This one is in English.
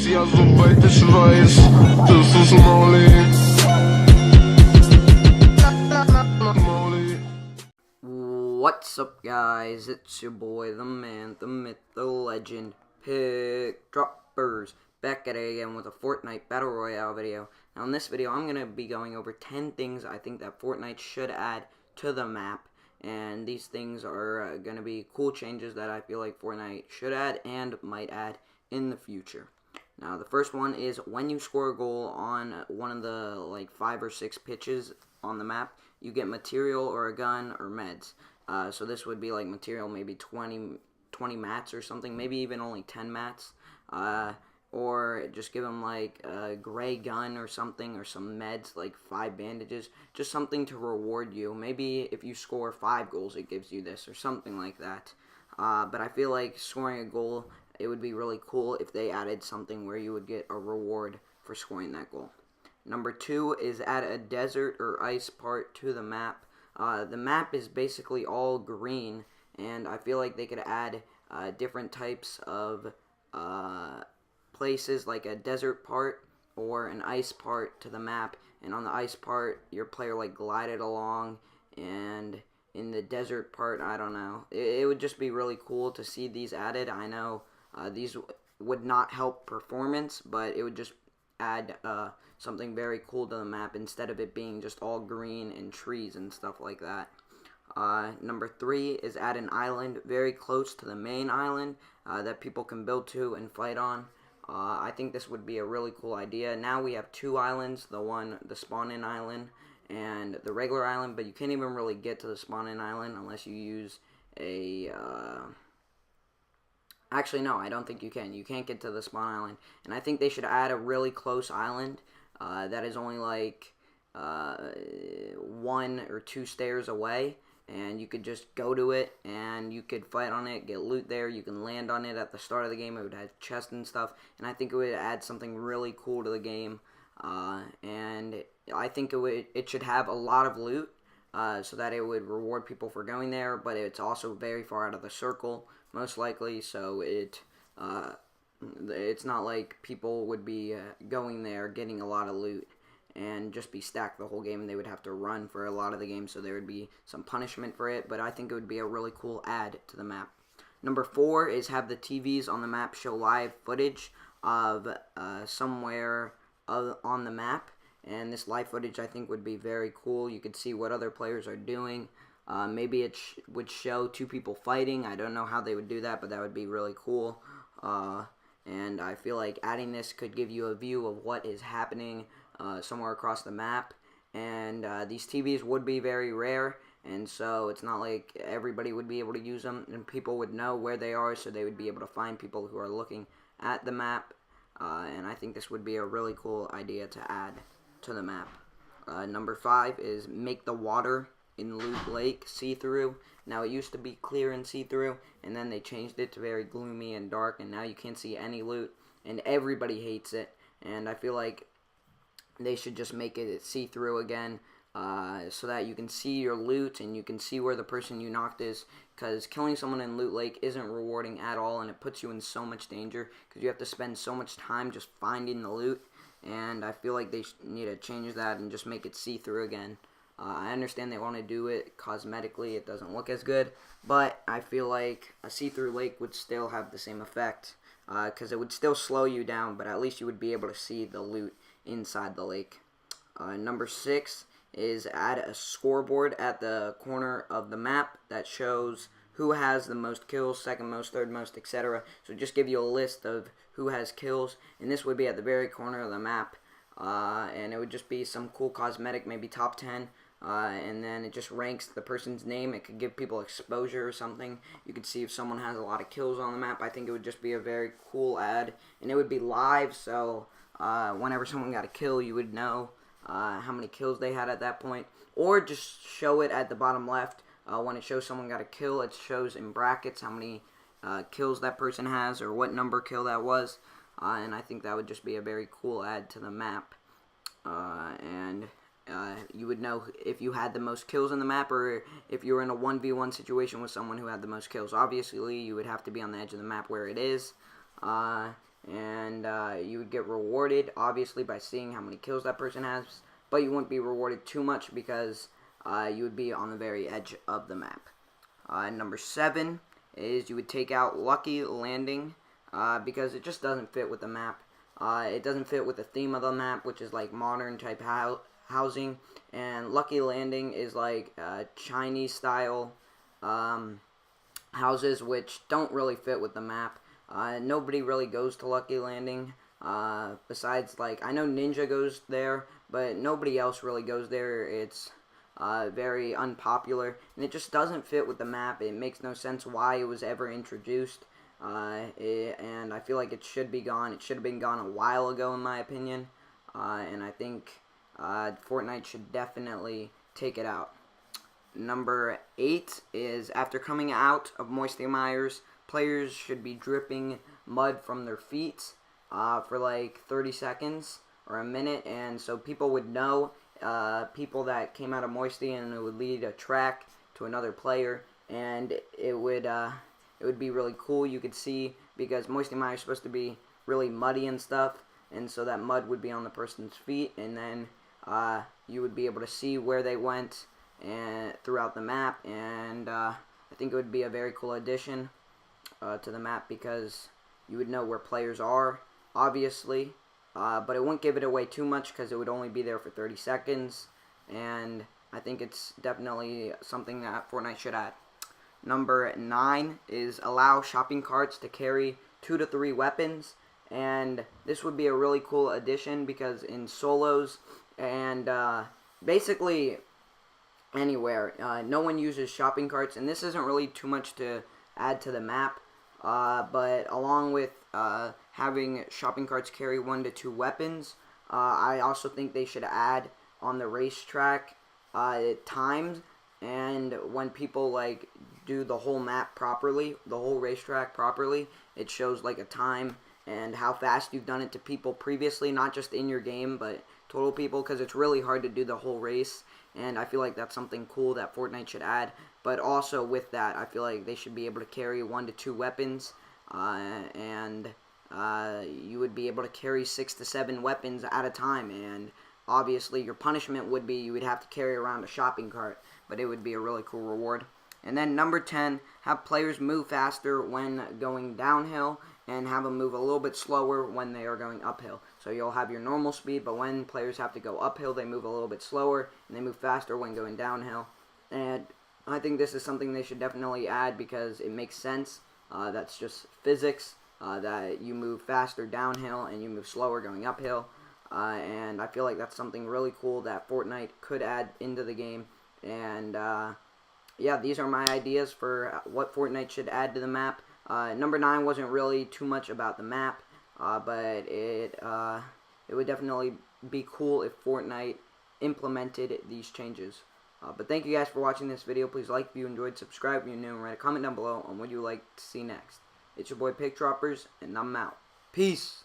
Ja, soweit ich weiß, das ist Molly. What's up, guys? It's your boy, the man, the myth, the legend, Pickdroppers, back at it again with a Fortnite Battle Royale video. Now, in this video, I'm going to be going over 10 things I think that Fortnite should add to the map. And these things are going to be cool changes that I feel like Fortnite should add and might add in the future. Now, the first one is when you score a goal on one of the 5 or 6 pitches on the map, you get material or a gun or meds. So this would be like material, maybe 20 mats or something, maybe even only 10 mats. Or just give them like a gray gun or something, or some meds, like 5 bandages, just something to reward you. Maybe if you score 5 goals, it gives you this or something like that. But I feel like scoring a goal, it would be really cool if they added something where you would get a reward for scoring that goal. Number 2 is add a desert or ice part to the map. The map is basically all green, and I feel like they could add different types of places, like a desert part or an ice part to the map. And on the ice part, your player glided along, and in the desert part, I don't know. It would just be really cool to see these added. I know these would not help performance, but it would just add something very cool to the map instead of it being just all green and trees and stuff like that. Number 3 is add an island very close to the main island that people can build to and fight on. I think this would be a really cool idea. Now we have 2 islands, the spawn-in island and the regular island, but you can't even really get to the spawn-in island unless you use a... Actually, no, I don't think you can. You can't get to the spawn island. And I think they should add a really close island that is only 1 or 2 stairs away. And you could just go to it, and you could fight on it, get loot there. You can land on it at the start of the game. It would have chests and stuff. And I think it would add something really cool to the game. And I think it should have a lot of loot so that it would reward people for going there. But it's also very far out of the circle, most likely. So it's not like people would be going there getting a lot of loot and just be stacked the whole game, and they would have to run for a lot of the game, so there would be some punishment for it. But I think it would be a really cool add to the map. Number 4 is have the TVs on the map show live footage of somewhere on the map, and this live footage I think would be very cool. You could see what other players are doing. Maybe it would show 2 people fighting. I don't know how they would do that, but that would be really cool. And I feel like adding this could give you a view of what is happening somewhere across the map. And these TVs would be very rare, and so it's not like everybody would be able to use them, and people would know where they are, so they would be able to find people who are looking at the map. And I think this would be a really cool idea to add to the map. Number 5 is make the water in Loot Lake see-through. Now, it used to be clear and see-through, and then they changed it to very gloomy and dark, and now you can't see any loot, and everybody hates it. And I feel like they should just make it see-through again, so that you can see your loot and you can see where the person you knocked is, because killing someone in Loot Lake isn't rewarding at all, and it puts you in so much danger because you have to spend so much time just finding the loot. And I feel like they need to change that and just make it see-through again. I understand they want to do it cosmetically, it doesn't look as good, but I feel like a see-through lake would still have the same effect, because it would still slow you down, but at least you would be able to see the loot inside the lake. Number 6 is add a scoreboard at the corner of the map that shows who has the most kills, second most, third most, etc. So just give you a list of who has kills, and this would be at the very corner of the map. And it would just be some cool cosmetic, maybe top 10. And then it just ranks the person's name. It could give people exposure or something. You could see if someone has a lot of kills on the map. I think it would just be a very cool ad, and it would be live, so whenever someone got a kill, you would know how many kills they had at that point. Or just show it at the bottom left. When it shows someone got a kill, it shows in brackets how many kills that person has, or what number kill that was. And I think that would just be a very cool add to the map. And you would know if you had the most kills in the map, or if you were in a 1v1 situation with someone who had the most kills. Obviously, you would have to be on the edge of the map where it is. and you would get rewarded, obviously, by seeing how many kills that person has, but you wouldn't be rewarded too much because you would be on the very edge of the map. Number 7 is you would take out Lucky Landing because it just doesn't fit with the map. It doesn't fit with the theme of the map, which is like modern type housing, and Lucky Landing is like Chinese style houses, which don't really fit with the map. Nobody really goes to Lucky Landing. Besides, like, I know Ninja goes there, but nobody else really goes there. It's very unpopular, and it just doesn't fit with the map. It makes no sense why it was ever introduced, and I feel like it should be gone. It should have been gone a while ago, in my opinion, and I think Fortnite should definitely take it out. Number 8 is after coming out of Moisty Mires, players should be dripping mud from their feet for like 30 seconds or a minute, and so people would know people that came out of Moisty, and it would lead a track to another player, and it would be really cool. You could see, because Moisty Mire is supposed to be really muddy and stuff, and so that mud would be on the person's feet, and then you would be able to see where they went and throughout the map, and I think it would be a very cool addition to the map because you would know where players are, obviously, but it wouldn't give it away too much because it would only be there for 30 seconds, and I think it's definitely something that Fortnite should add. Number 9 is allow shopping carts to carry 2 to 3 weapons, and this would be a really cool addition because in solos and basically anywhere, no one uses shopping carts, and this isn't really too much to add to the map, but along with having shopping carts carry 1 to 2 weapons, I also think they should add on the racetrack times, and when people like do the whole map properly, the whole racetrack properly, it shows like a time and how fast you've done it to people previously, not just in your game, but total people, because it's really hard to do the whole race, and I feel like that's something cool that Fortnite should add. But also with that, I feel like they should be able to carry 1 to 2 weapons, and you would be able to carry 6 to 7 weapons at a time, and obviously your punishment would be you would have to carry around a shopping cart, but it would be a really cool reward. And then number 10, have players move faster when going downhill, and have them move a little bit slower when they are going uphill. So you'll have your normal speed, but when players have to go uphill, they move a little bit slower, and they move faster when going downhill. And I think this is something they should definitely add because it makes sense. That's just physics, that you move faster downhill and you move slower going uphill. And I feel like that's something really cool that Fortnite could add into the game. And yeah, these are my ideas for what Fortnite should add to the map. Number 9 wasn't really too much about the map, but it would definitely be cool if Fortnite implemented these changes. But thank you guys for watching this video. Please like if you enjoyed, subscribe if you're new, and write a comment down below on what you would like to see next. It's your boy Pickdroppers, and I'm out. Peace!